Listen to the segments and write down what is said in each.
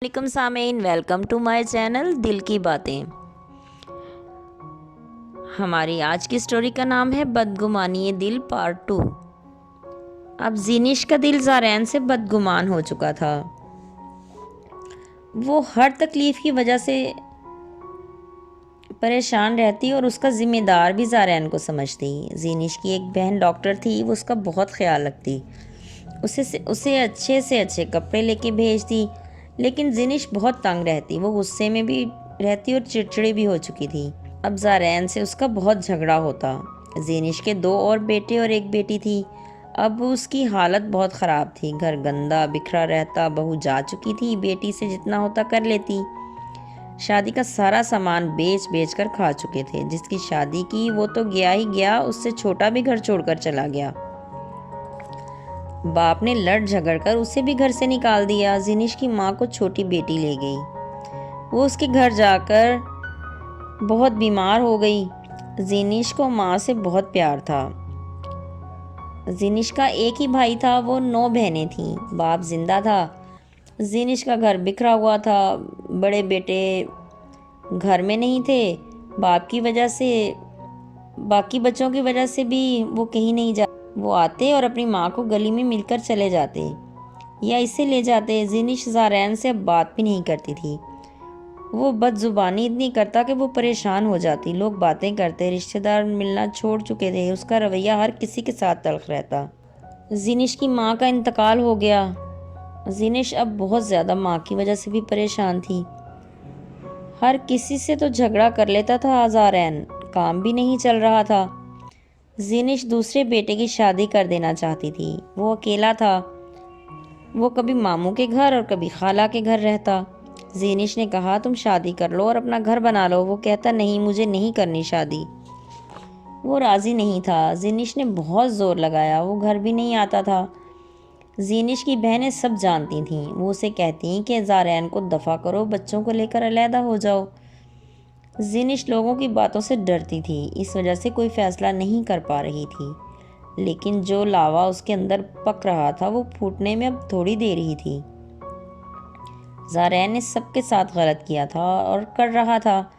वालेकुम सामीन, welcome to my channel दिल की बातें। हमारी आज की स्टोरी का नाम है बदगुमानी दिल पार्ट 2। अब जीनिश का दिल ज़ारैन से बदगुमान हो चुका था। वो हर तकलीफ़ की वजह से परेशान रहती और उसका ज़िम्मेदार भी ज़ारैन को समझती। जीनिश की एक बहन डॉक्टर थी, वो उसका बहुत ख्याल रखती, उसे अच्छे से अच्छे कपड़े लेके भेजती। लेकिन जीनिश बहुत तंग रहती, वो गुस्से में भी रहती और चिड़चिड़ी भी हो चुकी थी। अब ज़ारैन से उसका बहुत झगड़ा होता। जीनिश के 2 और बेटे और 1 बेटी थी। अब उसकी हालत बहुत ख़राब थी, घर गंदा बिखरा रहता, बहू जा चुकी थी, बेटी से जितना होता कर लेती। शादी का सारा सामान बेच बेच कर खा चुके थे। जिसकी शादी की वो तो गया ही गया, उससे छोटा भी घर छोड़कर चला गया। बाप ने लड़ झगड़ कर उसे भी घर से निकाल दिया। जीनिश की माँ को छोटी बेटी ले गई। वो उसके घर जाकर बहुत बीमार हो गई। जीनिश को माँ से बहुत प्यार था। जीनिश का एक ही भाई था, वो 9 बहनें थीं। बाप जिंदा था। जीनिश का घर बिखरा हुआ था। बड़े बेटे घर में नहीं थे। बाप की वजह से, बाकी बच्चों की वजह से भी वो कहीं नहीं जा। वो आते और अपनी माँ को गली में मिलकर चले जाते या इसे ले जाते। जीनिश ज़ारैन से अब बात भी नहीं करती थी। वो बदजुबानी इतनी करता कि वो परेशान हो जाती। लोग बातें करते, रिश्तेदार मिलना छोड़ चुके थे। उसका रवैया हर किसी के साथ तल्ख रहता। जीनिश की माँ का इंतकाल हो गया। जीनिश अब बहुत ज़्यादा माँ की वजह से भी परेशान थी। हर किसी से तो झगड़ा कर लेता था ज़ारैन, काम भी नहीं चल रहा था। जीनिश दूसरे बेटे की शादी कर देना चाहती थी। वो अकेला था। वो कभी मामू के घर और कभी खाला के घर रहता। जीनिश ने कहा, तुम शादी कर लो और अपना घर बना लो। वो कहता, नहीं, मुझे नहीं करनी शादी। वो राज़ी नहीं था। जीनिश ने बहुत ज़ोर लगाया, वो घर भी नहीं आता था। जीनिश की बहनें सब जानती थीं। वो उसे कहती कि ज़ारैन को दफ़ा करो, बच्चों को लेकर अलहदा हो जाओ। जीनिश लोगों की बातों से डरती थी, इस वजह से कोई फ़ैसला नहीं कर पा रही थी। लेकिन जो लावा उसके अंदर पक रहा था, वो फूटने में अब थोड़ी देर ही थी। ज़ारैन ने सबके साथ गलत किया था और कर रहा था।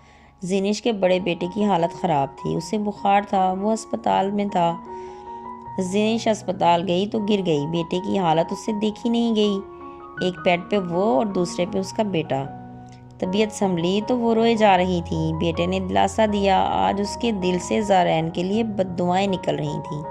जीनिश के बड़े बेटे की हालत ख़राब थी, उसे बुखार था, वो अस्पताल में था। जीनिश अस्पताल गई तो गिर गई। बेटे की हालत उससे देखी नहीं गई। एक बेड पे वो और दूसरे पे उसका बेटा। तबीयत संभली तो वो रोए जा रही थी। बेटे ने दिलासा दिया। आज उसके दिल से ज़ारैन के लिए बद्दुआएं निकल रही थीं।